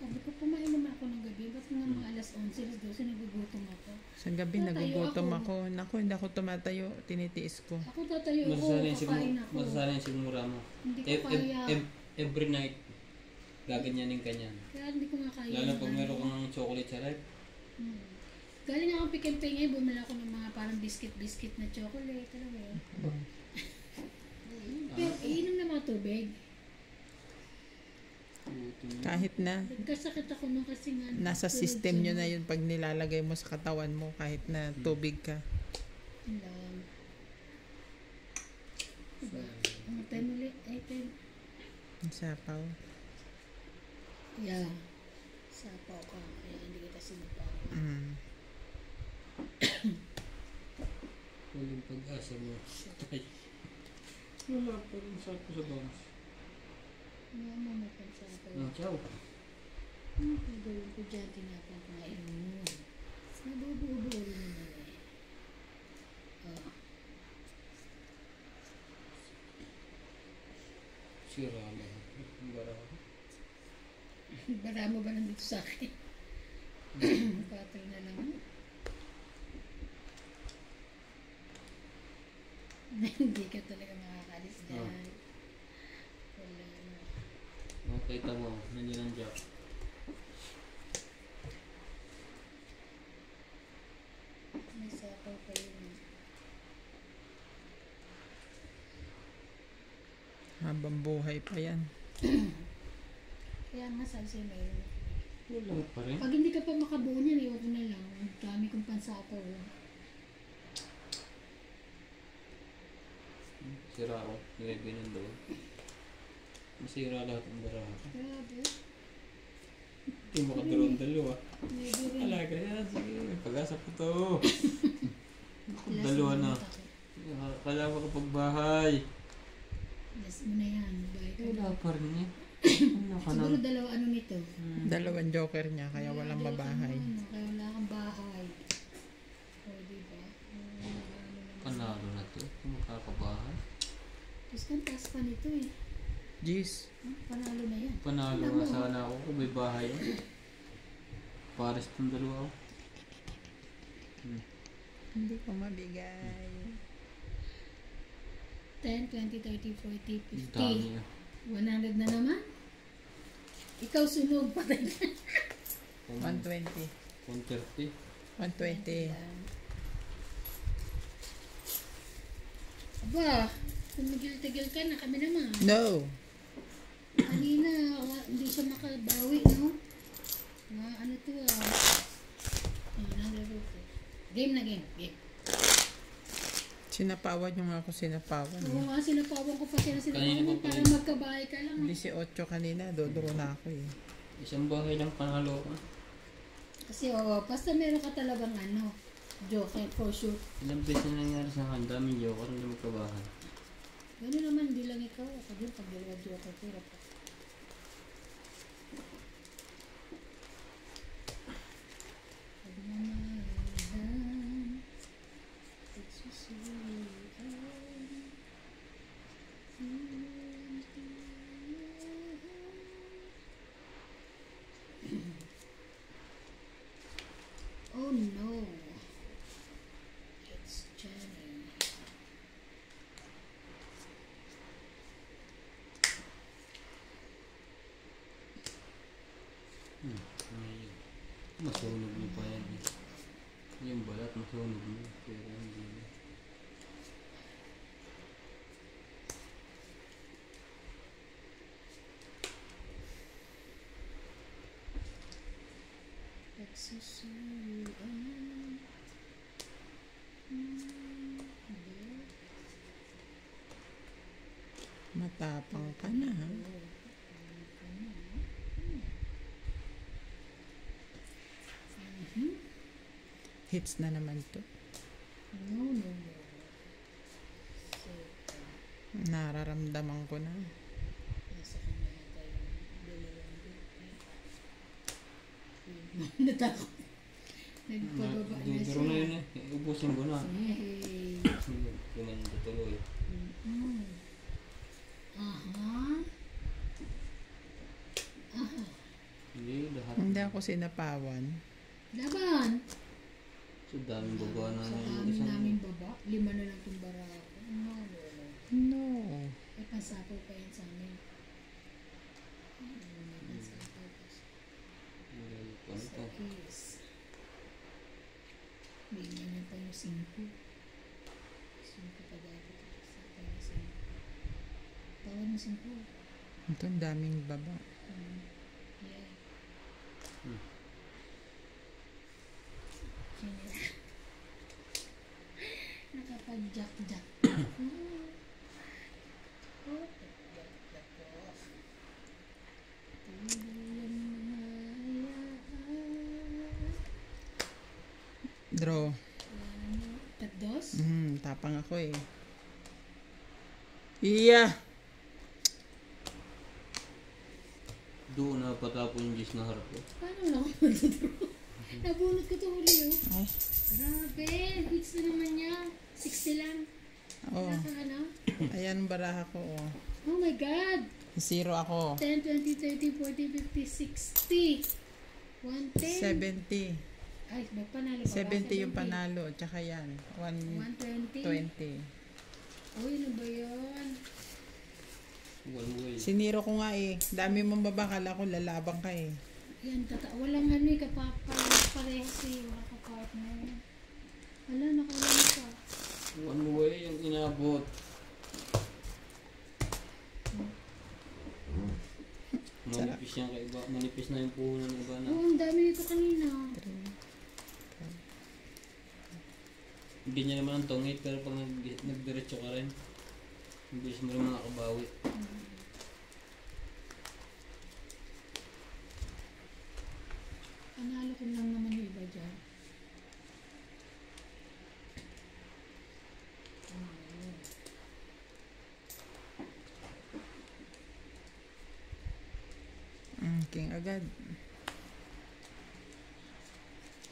Speaker 2: sabi ko, kumain naman ako ng gabi. Ba't nga mga alas 11, alas 12, nagugutom ako.
Speaker 3: Sa gabi
Speaker 2: Tatayo
Speaker 3: nagugutom
Speaker 2: ako.
Speaker 3: ako. Naku, hindi ako tumatayo. Tinitiis ko.
Speaker 2: Ako tatayo ako, kakain ako.
Speaker 1: Masasanay yung sigmura mo.
Speaker 2: Hindi ko kaya.
Speaker 1: Every night, gaganyanin ka niyan.
Speaker 2: Kaya hindi ko nga kaya.
Speaker 1: Lalo pag meron kang chocolate sa rep.
Speaker 2: Galing ako pick and pay ngayon, bumili ako ng mga parang biscuit na chocolate. Alam mo yun? Pero iinom na mga tubig.
Speaker 3: Kahit na.
Speaker 2: Nagkasakit ako nung kasi nga.
Speaker 3: Nasa
Speaker 2: tulad
Speaker 3: system
Speaker 2: siya,
Speaker 3: nyo na yun pag nilalagay mo sa katawan mo kahit na tubig ka.
Speaker 2: Yun lang. Diba? Ang time ulit. Ay, time.
Speaker 3: Ang sapaw.
Speaker 2: Yeah. Sapaw ka. Kaya hindi kita sinupaw.
Speaker 1: Huling pag-asa mo. Ay. Wala pa rin sapo sa bangs.
Speaker 2: Nga mo mapansapaw.
Speaker 1: Ciao.
Speaker 2: Ano gagawin ko dyan? Tinapang ko nga yun. Nabubuo-buo rin naman eh. Oh.
Speaker 1: Sira lang. Ang baraha.
Speaker 2: Bara mo ba nandito sa akin? Patay na lang. Hindi ka talaga makakalis dyan. Wala na.
Speaker 1: Makita mo, nandiyan ang jack.
Speaker 2: May sapaw pa yun.
Speaker 3: Habang buhay pa yan.
Speaker 2: Kaya nga sabi sa'yo mayroon.
Speaker 1: Wala pa rin.
Speaker 2: Pag hindi ka pa makabuo niyan, iwan ko na lang. Ang dami kong pansapaw.
Speaker 1: Sira ako. Nilagay ng doon. Masira lahat ang baraha.
Speaker 2: Grabe.
Speaker 1: Hindi mo kadalawang dalawa.
Speaker 2: Maybe rin.
Speaker 1: Alaga yan, sige. Pag-asa po to.
Speaker 2: Last
Speaker 1: Dalawa na.
Speaker 2: month ako.
Speaker 1: Kailangan ko kapag bahay.
Speaker 2: Last mo na yan. Bye ka na.
Speaker 1: Wala pa rin eh. Ano ka
Speaker 2: Siguro
Speaker 1: na?
Speaker 2: dalawa ano nito.
Speaker 3: Dalawang joker niya, kaya walang
Speaker 2: Dalawa
Speaker 3: mabahay.
Speaker 2: kang ano, kaya wala kang bahay. O, diba?
Speaker 1: Panalo na to. Kung makakabahay.
Speaker 2: Tapos kan taas pa nito eh.
Speaker 3: Jeez.
Speaker 2: Panalo na yan.
Speaker 1: Panalo
Speaker 2: Alam
Speaker 1: nga
Speaker 2: mo.
Speaker 1: sana ako kung may bahay. Pares itong dalawa ako.
Speaker 3: Hindi ko mabigay.
Speaker 2: 10, 20, 30, 40, 50.
Speaker 1: Dami ah.
Speaker 2: 100 na naman. Ikaw sunog, patay ka.
Speaker 3: 120.
Speaker 1: 130.
Speaker 3: 120.
Speaker 2: Aba, tumigil-tigil ka na kami naman.
Speaker 3: No.
Speaker 2: Kanina, hindi siya makabawi, no? Ano to Game na game. Game.
Speaker 3: Sinapawan yung ako sinapawan.
Speaker 2: Oo nga, sinapawan ko pa sila
Speaker 1: Kanina
Speaker 2: sinapawan
Speaker 1: pa
Speaker 2: para
Speaker 1: pala.
Speaker 2: magkabahay ka lang.
Speaker 3: 18 kanina, dodoro na ako eh.
Speaker 1: Isang bahay lang panalo ko.
Speaker 2: Kasi basta meron ka talagang ano, joker for sure.
Speaker 1: Ilang beses na nangyari sa akin. Daming joker na magkabahay.
Speaker 2: Gano'n naman, hindi lang ikaw. Ako din, pag dalawa joker, pira pa. Pagmamahalan, pagsusulian, oh no, it's Jenny.
Speaker 1: Masunog niyo pa yan eh. Yung balat masunog niyo. Pero hindi na.
Speaker 2: Pagsusulian.
Speaker 3: Matapang ka na ha. Hits na naman to.
Speaker 2: No, no, no. So,
Speaker 3: Nararamdaman ko na.
Speaker 2: nasa kanya yata yung dalawang natakot. Nagpababa na siya.
Speaker 1: Duduro na yun eh. Ubusin ko na.
Speaker 2: Hey.
Speaker 1: Gumanda tuloy.
Speaker 2: Mm. Aha. Aha.
Speaker 1: Hindi, lahat.
Speaker 3: Hindi ako sinapawan.
Speaker 2: Laban.
Speaker 1: So daming baba na
Speaker 2: Sa
Speaker 1: yung
Speaker 2: amin
Speaker 1: isang.
Speaker 2: namin baba. 5 na lang itong barako. No, no, no.
Speaker 3: No.
Speaker 2: May pansapaw pa yan sa amin. May pansapaw pa siya.
Speaker 1: Ano
Speaker 2: Sa
Speaker 1: to?
Speaker 2: is. Bigyan niya pa yung 5. 5 pa dapat. Sa tayo 5. Tawad mo 5.
Speaker 3: Ito ang daming baba.
Speaker 2: Yeah.
Speaker 1: Hmm.
Speaker 2: Nakapag-jack-jack.
Speaker 3: Draw.
Speaker 2: Tatdos?
Speaker 3: Tapang ako eh. Iya!
Speaker 1: Doon na patapon yung gis na harap ko.
Speaker 2: Paano lang ako mag-draw? Nabunot ko ito huli oh.
Speaker 3: Ay.
Speaker 2: Grabe, hits na naman niya. 60 lang.
Speaker 3: Oh.
Speaker 2: Wala ka ano?
Speaker 3: Ayan ang baraha ko oh.
Speaker 2: Oh my God!
Speaker 3: Zero ako.
Speaker 2: 10, 20, 30, 40, 50, 60. 110.
Speaker 3: 70.
Speaker 2: Ay, may panalo pa ba?
Speaker 3: 70 yung panalo. Tsaka yan.
Speaker 2: 120.
Speaker 3: 120.
Speaker 2: Uy, ano ba yun?
Speaker 1: One way.
Speaker 3: Siniro ko nga eh. Dami mong babakala ko lalabang ka eh.
Speaker 2: Yan, walang ano eh, parehas eh, wala ka partner. Wala, nakalala ka.
Speaker 1: One way yung inabot. Manipis yan kay iba. Manipis na yung puhunan ng iba na.
Speaker 2: Oo, ang dami nito kanina.
Speaker 1: Hindi niya naman ang tungit pero pag nagdiretso ka rin, hindi mo rin makakabawi.
Speaker 2: Akin lang naman yung iba dyan.
Speaker 3: King agad.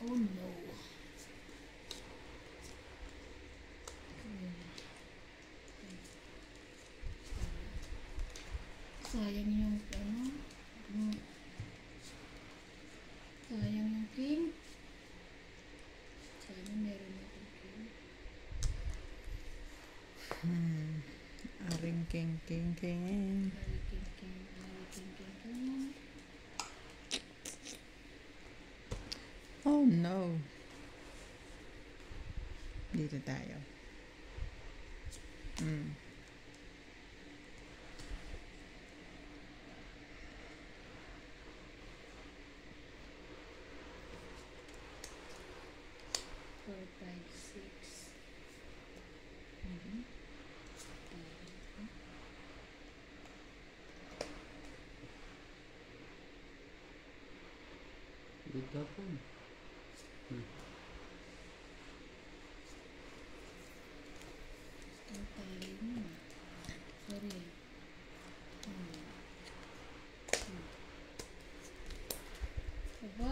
Speaker 2: Oh no. Sayang yung ano. Sayang yung king. Sana meron akong king.
Speaker 3: Aring king.
Speaker 2: Ari king.
Speaker 3: Oh no. Dito tayo.
Speaker 2: 4, 5, 6.
Speaker 1: Good hapon.
Speaker 2: Ang tali mo. Sorry. Aba?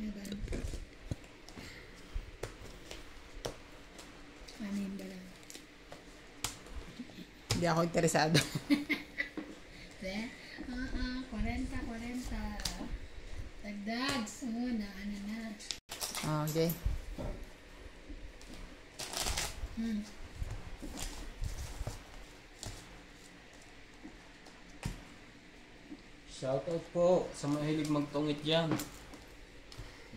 Speaker 2: Yaban. Anin ba lang?
Speaker 3: Hindi ako interesado.
Speaker 2: De? 40. Dagdag. Na ano na.
Speaker 3: Okay.
Speaker 1: Shoutout po sa mahilig magtungit dyan.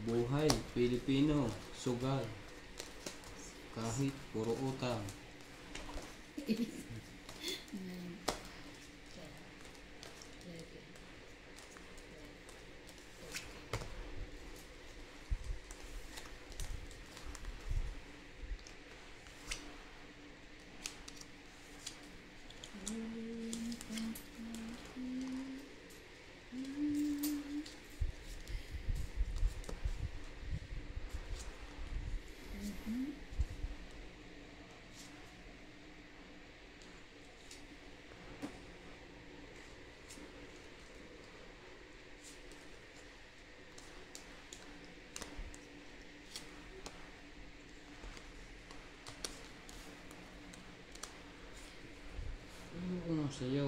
Speaker 1: Buhay, Pilipino, sugal. Kahit puro utang. Ano sa'yo?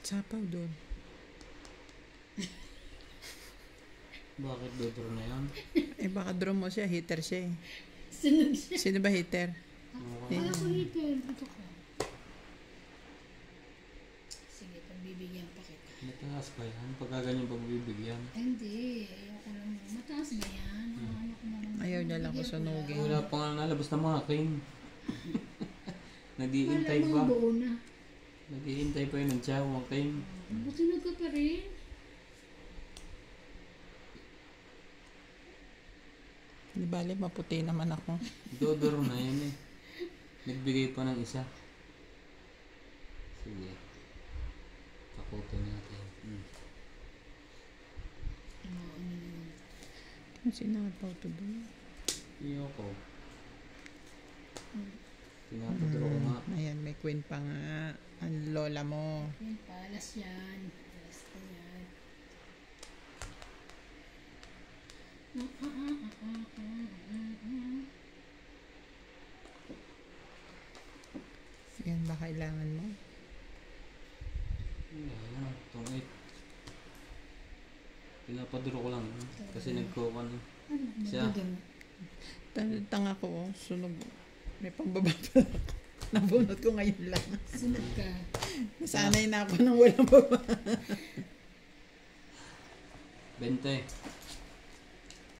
Speaker 3: Sapaw doon.
Speaker 1: Bakit dodro na yan?
Speaker 3: Baka draw mo siya. Hitter siya eh.
Speaker 2: Sunod siya.
Speaker 3: Sino ba hitter?
Speaker 2: Wala ko hitter. Dito ka. Sige, pagbibigyan pa kita.
Speaker 1: Mataas pa yan. Pagkaganyan pagbibigyan.
Speaker 2: Hindi. Ayoko lang. Mataas ba yan? Ano ko naman.
Speaker 3: Ayaw niya lang ko sunugin.
Speaker 1: Wala pa nga nalabas na mga king. Nag-iintay
Speaker 2: Wala
Speaker 1: pa.
Speaker 2: mga buo na.
Speaker 1: Nag-iintay pa yun ng tiyaw mga king.
Speaker 2: Butunog ka pa rin.
Speaker 3: Di bali, maputi naman ako.
Speaker 1: Dodoro na yan eh. Nagbigay pa ng isa. Sige. Takutin natin.
Speaker 3: Ano sinapaw to doon?
Speaker 1: Iyoko. Pinapaduro ko nga.
Speaker 3: Ayan, may queen pa nga. Ang lola mo.
Speaker 2: Yan, palas yan. Palas ko yan.
Speaker 3: Yan ba kailangan mo?
Speaker 1: Ayan, tong 8. Pinapaduro ko lang. Kasi nagkukan.
Speaker 2: Ano?
Speaker 1: Siya.
Speaker 2: Magdudum.
Speaker 3: Tanga ko, oh. Sunog. May pambaba pa ako. Nabunot ko ngayon lang.
Speaker 2: Sunod ka.
Speaker 3: Nasanay na ako nang walang baba.
Speaker 1: 20.